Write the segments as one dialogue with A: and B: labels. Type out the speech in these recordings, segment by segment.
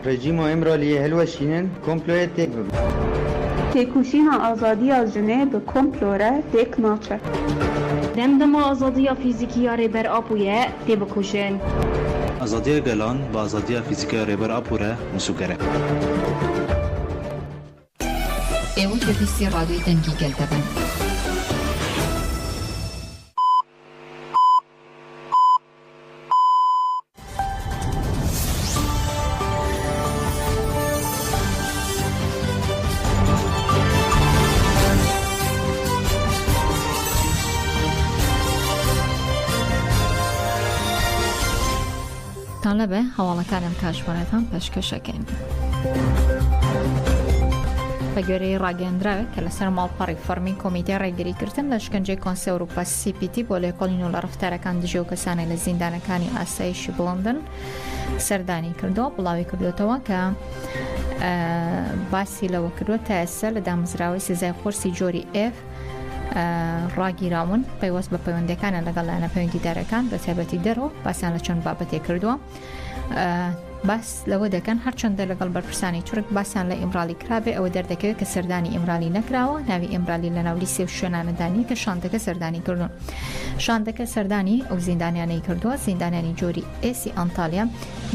A: رژیم امرالی هلوشینن کمپلویت
B: تکوشینا آزادی از جنه به کمپلوره تک ناچه
C: دندما آزادی فیزیکی ریبر آپویه تی بکوشن
D: آزادی گلان با آزادی فیزیکی ریبر آپوره مسوگره
E: ایوان تفیسی رادوی دنگی گلدبن طالبه هەواڵەکانم کاشوانەتان پێشکەشەکەین. بە گوێرەی ڕاگەاندراوێت کە لەسەر ماڵپەڕی فەرمی کۆمیتەی ڕێگریکردن لە شکنجەی کۆنسەی ئەوروپا CPT بۆ لێکۆڵین و لە ڕفتارەکان دژێ و کەسانی لە زیندانەکانی ئاسایشی بڵندن سەردانی کردەوە بڵاوی کردوێتەوە کە باسی لەوە کردووە تا ئێستا لە دامەزراوەی سزای قورسی جۆری F ڕاگیراون پەیوەست بە پەیوەندیەکانە لەگەڵ لایەنە پەیوەندیدارەکان بە تایبەتی دەرەوە باسییان لە چەند بابەتێ کردووە باس لەوە دەکەن هەرچەندە لەگەڵ بەرپرسانی تورک باسییان لە ئیمرالی کرابێ ئەوە دەردەکەوێت کە سەردانی ئیمرالی نەکراوە ناوی ئیمرالی لە ناولی سێ شوێنانەدانی کە شاندەکە سەردانی کردوون شاندەکە سەردانی ئەو زیندانیانەی کردووە زیندانیانی جۆری ئێسی ئەنتالیا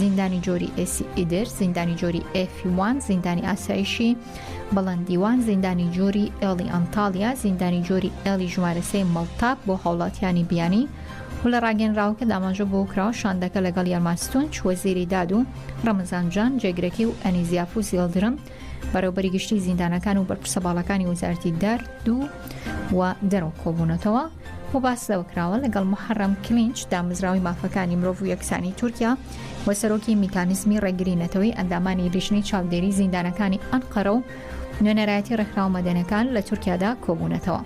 E: زیندانی جۆری ئێسی ئیدر زیندانی جۆری F1 زیندانی ئاسایشی بەڵندیوان زیندانی جۆری ئێڵی ئەنتالیا زیندانی جۆری ئێڵی ژمارەسەی مەڵتاب بۆ هاوڵاتیانی بیانی و لە ڕاگەنراوکە داماژە بۆ کراوە شاندەکە لەگەڵ یارمانستون وەزیری داد و ڕەمەزانجان جێگرەکی و ئەنیزیاف و زیڵدرم بەڕێوەبەری گشتی زیندانەکان و بەرپرسە باڵەکانی وەزارەتی دەرد و دەرەوە کۆبوونەتەوە و باس لەوە کراوە لەگەڵ محەرەم کلینچ دامەزراوی مافەکانی مرۆڤ و یەکسانی تورکیا و سەرۆکی میکانیزمی ڕێگرینەتەوەی ئەندامانی لیژنەی چاودێری زیندانەکانی ئەنقەرە و نوێنەرایەتی ڕێکخراو مەدەنەکان لە تورکیادا کۆبوونەتەوە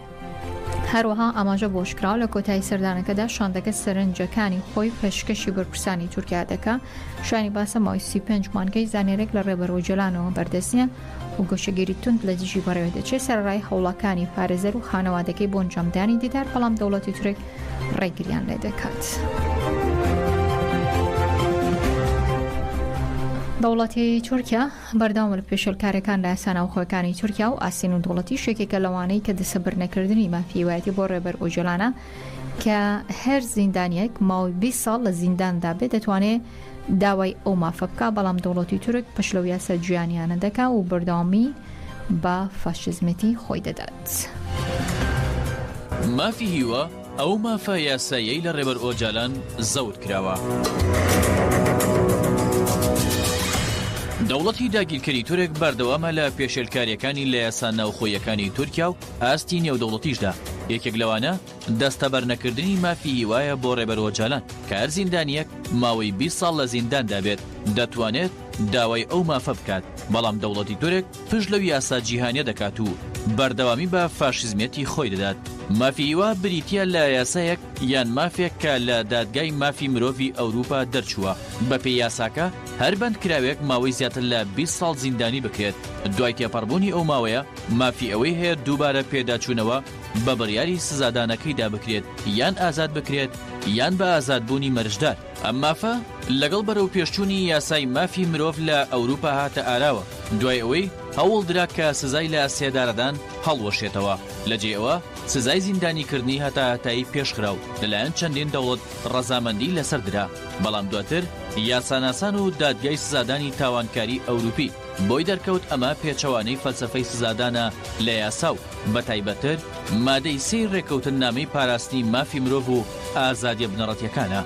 E: هەروەها ئاماژە بۆ شکراو لە کۆتایی سەردانەکەدا شاندەکە سەرنجەکانی خۆی پێشکەشی بەرپرسانی تورکیا دەکا شانی باسە ماوەی 35 مانگەی زانێرێک لە ڕێبەرەوە جەلانەوە بەردەستیە و گۆشەگیری تند لە دژی بەڕێوە دەچێت سەرڕای هەوڵەکانی پارێزەر و خانەوادەکەی بۆ ئەنجامدانی دیدار بەڵام دەوڵەتی تورک ڕێگریان لێ دەکات. دەوڵەتی تورکیا بەردەوام لە پێشێلکارەکان لە یاساناوخۆیەکانی تورکیا و ئاسین و دەوڵەتی شێکێکە لەوانەی کە دەسەبرنەکردنی مافیوایەتی بۆ ڕێبەر ئۆژۆلانە کە هەر زیندانیەک ماوەی 20 ساڵ لە زینداندا بێت دەتوانێت داوای ئەو مافە بکە بەڵام دەوڵەتی تورک پشت لەو یاسا گویانیانە دەکا و بەردەوامی بە فاشیزمەتی خۆی دەدات.
F: مافی هیوە ئەو مافە یاساییەی لە ڕێبەر ئۆجالان زەوت کراوە. دەوڵەتی داگیرکەری تورک بەردەوامە لە پێشێلکاریەکانی لە یاسا ناوخۆیەکانی تورکیا و ئاستی نێودەوڵەتیشدا یەکێک لەوانە دەستەبەرنەکردنی مافی هیوایە بۆ ڕێبەر ئۆجالان کە هەر زیندانیەک ماوەی 20 ساڵ لە زینداندا بێت دەتوانێت داوای ئەو مافە بکات بەڵام دەوڵەتی تورک پشت لەو یاسا جیهانیە دەکات و بەردەوامی بە فاشیزمەتی خۆی دەدات. مافی هیوا بریتە لە یاسایەک یان مافێک کە لە دادگای مافی مرۆڤی ئەوروپا دەرچووە بەپێی یاساکە هەر بەندکراوێک ماوەی زیاتر لە 20 ساڵ زیندانی بکرێت دوای تێپەڕبوونی ئەو ماوەیە مافی ئەوەی هەیە دووبارە پێداچوونەوە بە بڕیاری سزادانەکەیدا بکرێت یان ئازاد بکرێت یان بە ئازادبوونی مەرجدار. ئەم مافە لەگەڵ بەرەو پێشچوونی یاسای مافی مرۆڤ لە ئەوروپا هاتە ئاراوە دوای ئەوەی هەوڵدرا کە سزای لە سێدارەدان هەڵوەشێتەوە لەجێ ئەوە سزای زیندانیکردنی هەتاهەتایی پێشخراو لەلایەن چەندین دەوڵەت ڕەزامەندی لەسەردرا بەڵام دواتر یاساناسان و دادگای سزادانی تاوانکاری ئەوروپی بۆی دەرکەوت ئەمە پێچەوانەی فەلسەفەی سزادانە لە یاسا و بەتایبەتر مادەی سێی ڕێکەوتن نامەی پاراستنی مافی مرۆڤ و ئازادیە بنەڕەتیەکانە.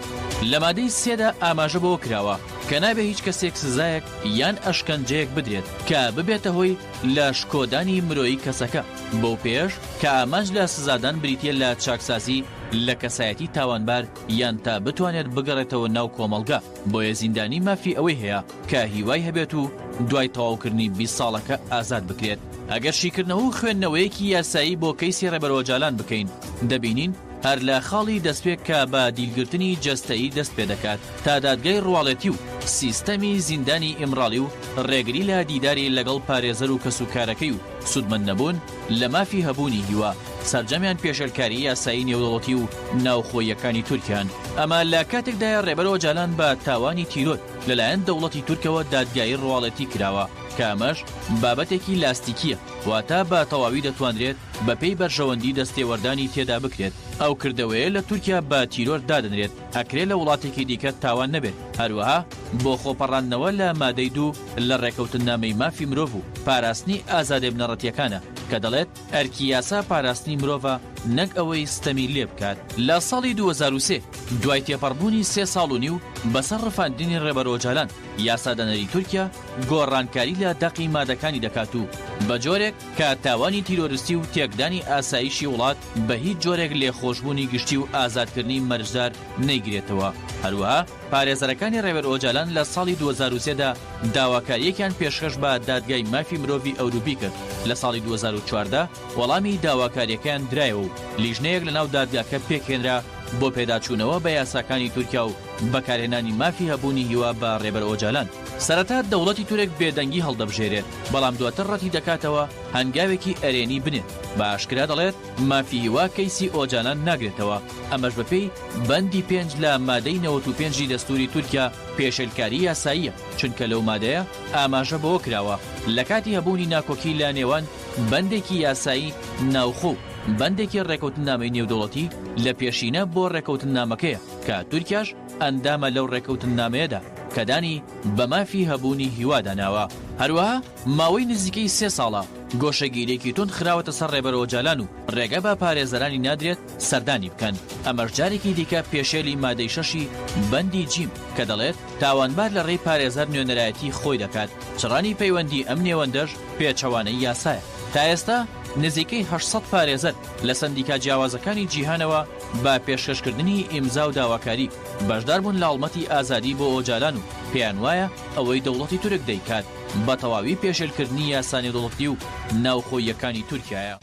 F: لە مادەی سێدا ئاماژە بۆ کراوە کە نابێ هیچ کەسێک سزایەک یان ئەشکەنجەیەک بدرێت کە ببێتە هۆی لە شکۆدانی مرۆیی کەسەکە بۆ پێش کە ئاماژ لە سزادان بریتە لە چاکسازی لە کەسایەتی تاوانبار یان تا بتوانێت بگەڕێتەوە ناو کۆمەڵگا بۆیە زیندانی مافی ئەوەی هەیە کە هیوای هەبێت و دوای تەواوکردنی 20 ساڵەکە ئازاد بکرێت. ئەگەر شیکردنەوە و خوێندنەوەیەکی یاسایی بۆ کەیسی ڕێبەر ئۆجالان بکەین دەبینین هەر لە خاڵی دەستپێک کە بە دیلگرتنی جەستەیی دەست پێ دەکات تا دادگای ڕواڵەتی و سیستەمی زیندانی ئیمڕاڵی و ڕێگری لە دیداری لەگەڵ پارێزەر و کەسوکارەکەی و سودمەند نەبوون لە مافی هەبوونی هیوا سەرجەمیان پێشێلکاری یاسایی نێودەوڵەتی و ناوخۆیەکانی تورکیان. ئەمە لە کاتێکدایە ڕێبەرەوە جالان بە تاوانی تیرۆت لەلایەن دەوڵەتی تورکەوە دادگایی ڕواڵەتی کراوە کە ئەمەش بابەتێکی لاستیکیە واتە بە تەواوی دەتوانرێت بە پێی بەرژەوەندی دەستێوەردانی تێدا بکرێت. ئەو کردەوەیە لە تورکیا بە تیرۆر دادنرێت ئەکرێت لە وڵاتێکی دیکە تاوان نەبێت. هەروەها بۆ خۆپەڕاندنەوە لە مادەی 2 لە ڕێکەوتنامەی مافی مرۆڤ و پاراستنی ئازادێ بنەڕەتیەکانە کە دەڵێت ئەرکی یاسا پاراستنی مرۆڤە نەک ئەوەی ستەمی لێ بکات. لە ساڵی 2003 دوای تێپەڕبوونی 3 ساڵ و نیو بەسەر ڕفاندنی ڕێبەرۆجالان یاسادانەری تورکیا گۆڕانکاری لە دەقی مادەکانی دەکات و بە جۆرێک کە تاوانی تیرۆریستی و تێکدانی ئاسایشی وڵات بە هیچ جۆرێک لێخۆشبوونی گشتی و ئازادکردنی مەرجدار نەیگرێتەوە. هەروەها پارێزەرەکانی ڕێبەرئۆجالان لە ساڵی 2003دا داواکاریەکیان پێشکەش بە دادگای مافی مرۆڤی ئەوروپی کرد. لە ساڵی 2014 وەڵامی داواکاریەکان درایەوە و لیژنەیەک لە ناو دادگاکە پێکهێنرا بۆ پێداچوونەوە بە یاساکانی تورکیا و بەکارهێنانی مافی هەبوونی هیوا بە ڕێبەرئۆجالان. سەرەتا دەوڵەتی تورک بێدەنگی هەڵدەبژێرێت بەڵام دواتر ڕەتی دەکاتەوە هەنگاوێکی ئەرێنی بنێت بە ئاشکرا دەڵێت مافی هیوا کەیسی ئۆجالان ناگرێتەوە. ئەمەش بەپێی بەندی 5 لە مادەی 95 دەستوری تورکیا پێشێلکاری یاساییە چونکە لەو مادەیە ئاماژە بەوە کراوە لە کاتی هەبوونی ناکۆکی لە نێوان بەندێکی یاسایی ناوخۆ بەندێکی ڕێکەوتنامەی نێودەوڵەتی لە پێشینە بۆ ڕێکەوتنامەکەیە کە تورکیاش ئەندامە لەو ڕێکەوتنامەیەدا کە دانی بە مافی هەبوونی هیواداناوە. هەروەها ماوەی نزیکەی 3 ساڵە گۆشەگیرێکی تون خراوەتە سەر ڕێبەرئۆجالان و ڕێگە بە پارێزەرانی نادرێت سەردانی بکەن. ئەمەش جارێکی دیکە پێشێلی مادەی 6 بەندی جیم کە دەڵێت تاوانبار لە ڕێی پارێزەر نوێنەرایەتی خۆی دەکات. چڕانی پەیوەندی ئەم نێوەندەش پێچەوانەی یاسایە. تا ئێستا نزیکەی 800 پارێزەر لە سەندیکا جیاوازەکانی جیهانەوە با پێشکەشکردنی ئیمزا و داواکاری بەشدار بوون لە هەڵمەتی ئازادی بۆ ئۆجالان و پێیان وایە ئەوەی دەوڵەتی تورک دەیکات بە تەواوی پێشێلکردنی یاسانی دەوڵەتی و ناوخۆیەکانی تورکیایە.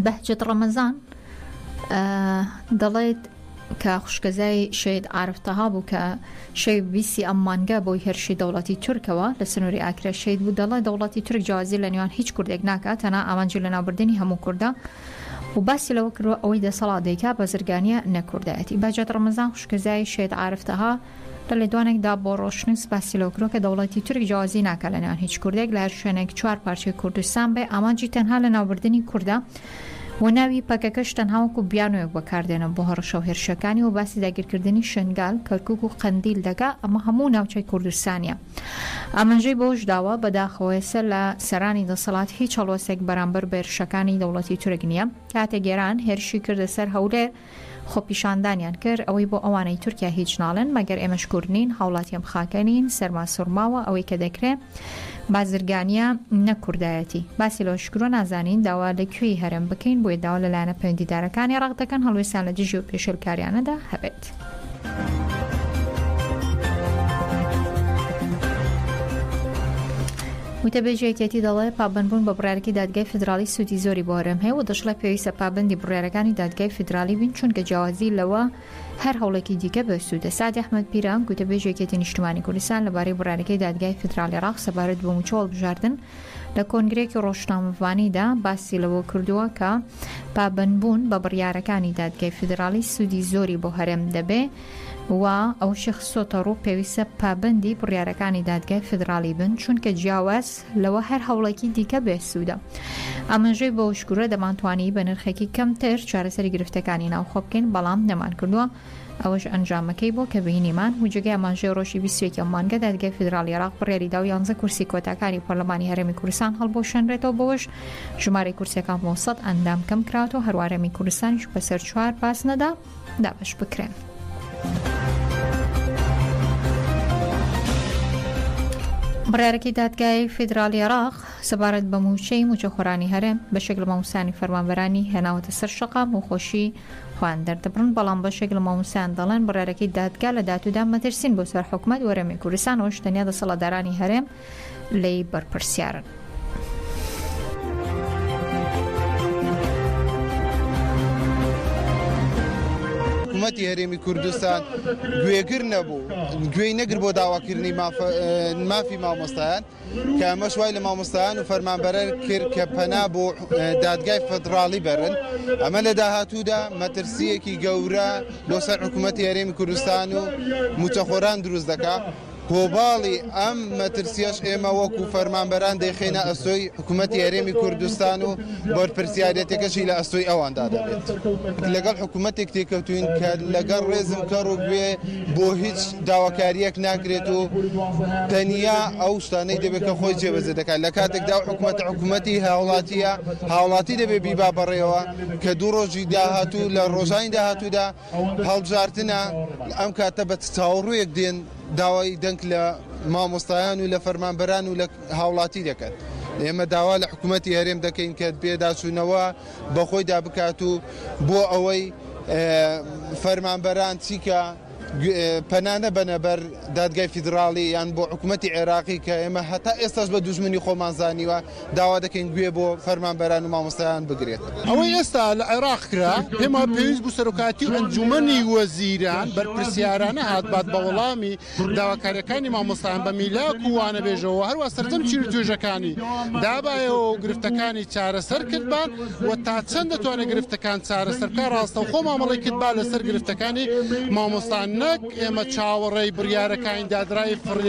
E: بەهجەت ڕەمەزان دەڵێت کە خوشکەزای شەید عارفتەها بوو کە شەی بیسی ئەم مانگە بۆی هێرشی دەوڵەتی تورکەوە لە سنووری ئاکرە شەید بوو. دەڵێت دەوڵەتی تورک جیازی لە نێوان هیچ کوردێک ناکات تەنها ئامانجی لە ناوبردنی هەموو کوردە و باسی لەوە کردووە ئەوەی دەسەڵات دەیکا بەزرگانیە نەکوردایەتی. بەهجەت ڕەمەزان خوشکەزای شەید عارفتەها لە لێدوانێکدا بۆ ڕۆشنس باسی لەوە کردووە کە دەوڵەتی تورک جیازی ناکات لە نێوان هیچ کوردێک لە هەر شوێنێک 4 پارچەی کوردستان بێ ئامانجی تەنها لە ناوبردنی کوردە و ناوی پەکەکەش تەنهاوەکو بیانوێک بەکاردێنە بۆ هەڕەشە و هێرشەکانی و باسی داگیرکردنی شنگال کەرکووک و قەندیل دەکا. ئەمە هەموو ناوچەی کوردستانیە. ئامانجەی بۆش داوە بەداخەوەیسە لە سەرانی دەسەڵات هیچ هەڵوەسێک بەرامبەر بێرشەکانی دەوڵەتی تورک نییە. کاتێک گێران هێرشی کردە سەر هەولێر خۆپیشاندانیان کرد ئەوەی بۆ ئەوانەی تورکیا هیچ ناڵێن مەگەر ئێمەش کوردنین هاوڵاتیان بخاکەنین سەرما سوورماوە ئەوەی کە دەکرێت بازرگانیە نەکوردایەتی. باسی لەوە شکرۆ نازانین داوا لەکوێی هەرم بکەین بۆی داوا لەلایەنە پەیوەندیدارەکانی ڕەق دەکەن هەڵوێستان لە دژی و پێشێلکاریانەدا هەبێت. وتەبێژێکێتی دەڵێ پابندبوون بە بڕیارەکەی دادگای فدرالی سوودی زۆری بۆ هەرم هەیە و دەشڵە پێویستە پابندی بڕیارەکانی دادگای فدرالی بین چونکە جیاوازی لەوە هەر هەوڵێکی دیکە بە سوودە. سادی ئەحمەد پیران وتەبێژێکێتی نیشتیمانی کوردستان لەبارەی بڕیارەکەی دادگای فدرالی عێراق سەبارەت بە موچۆڵ بژاردن لە کۆنگرێکی ڕۆژنامەوانیدا باسی لەوە کردووە کە پابندبوون بە بڕیارەکانی دادگای فدرالی سوودی زۆری بۆ هەرم دەبێ و ئەو شخصۆتە ڕوو پێویستە پابندی بڕیارەکانی دادگای فدرالی بن چونکە جیاواز لەوە هەر هەوڵێکی دیکە بێسوودە. ئاماژەی بۆ شکورە دەمانتوانی بە نرخێکی کەمتر چارەسەری گرفتەکانی ناوخۆ بکەین بەڵام نەمان کردووە. ئەوەش ئەنجامەکەی بۆ کە بینیمان وجگەی ئاماژەی ڕۆژی 21 مانگە دادگای فدرالی عێراق بڕیاری دا و 11 کورسی کۆتاکانی پەرلەمانی هەرێمی کوردستان هەڵبۆشێنرێتەوە بۆش ژمارەی کورسەکان بۆ 100 ئەندام کەم کراوەوە هەروارەمی کوردستانیش بەسەر 4 پاس نەدا دابش بکرێن. بڕیارەکەی دادگای فیدرالی عێراق سەبارەت بە موچەی موچەخۆرانی هەرێم بەشێک لە مامۆستانی فەرمانبەرانی هێناوەتە سەر شەقام و خۆشی خۆیان دەردەبڕن بەڵام بەشێک لە مامۆستایان دەڵێن بڕیارەکەی دادگا لە داتوودا مەترسین بۆ سەر حکومەت وەرەمی کوردستان و شتەنیا دەسەڵاتدارانی هەرێم لی بەرپرسیارن.
G: حکوومەتی هەرێمی کوردستان گوێگر نەبوو گوێی نەگر بۆ داواکردنی مافی مامۆستایان کە ئەمە شوای لە مامۆستایان و فەرمانبەرە کرد کە پەنا بۆ دادگای فەدراڵی بەرن ئەمە لە داهاتوودا مەترسیەکی گەورە لەسەر حکوومەتی هەرێمی کوردستان و موچەخۆران دروست دەکات کۆباڵی ئەم مەترسیەش ئێمە وەکو فەرمانبەران دەیخێنە ئەستۆی حکوومەتی هەرێمی کوردستان و بەرپرسیارەتەکەشی لە ئەستۆی ئەواندا دەبێت لەگەڵ حکوومەتێک تێکەوتوین کە لەگەڵ ڕێزم کەڕ و گوێ بۆ هیچ داواکاریەک ناکرێت و تەنیا ئەو شتانەی دەبێت کە خۆی جێبەجێ دەکات لە کاتێکدا حکوومەتی هاوڵاتیە هاوڵاتی دەبێت بیبا بەڕێەوە کە دوو ڕۆژی داهاتوو لە ڕۆژانی داهاتوودا هەڵبژارتنە ئەم کاتە بە چاوەڕوویەک دێن داوای دەنگ لە مامۆستایان و لە فەرمانبەران و لە هاوڵاتی دەکەن ئێمە داوا لە حکوومەتی هەرێم دەکەین کە پێداچوونەوە بەخۆی دابکات و بۆ ئەوەی فەرمانبەران چیکە پەنانە بەنەبەر دادگای فیدراڵی یان بۆ حکوومەتی عێراقی کە ئێمە هەتا ئێستاش بە دوژمنی خۆمان زانیوە داوا دەکەین گوێ بۆ فەرمانبەران و مامۆستایان بگرێت
H: ئەوەی ئێستا لە عێراق کرا پێما پێویست بوو سەرۆکاتی و ئەنجومەنی وەزیران بەرپرسیارانە هاتبات بە وەڵامی داواکاریەکانی مامۆستایان بە میلاک و وانە بێژەوە هەروە سەردەم چیر توێژەکانی دابایەوە و گرفتەکانی چارەسەر کردبان و تا چەند دەتوانێت گرفتەکان چارەسەرکە ڕاستە و خۆ مامەڵی کردبا لەسەر گرفتەکانی مامۆستان نەک ئێمە چاوەڕێی بڕیارەکانی دادرای فڕیا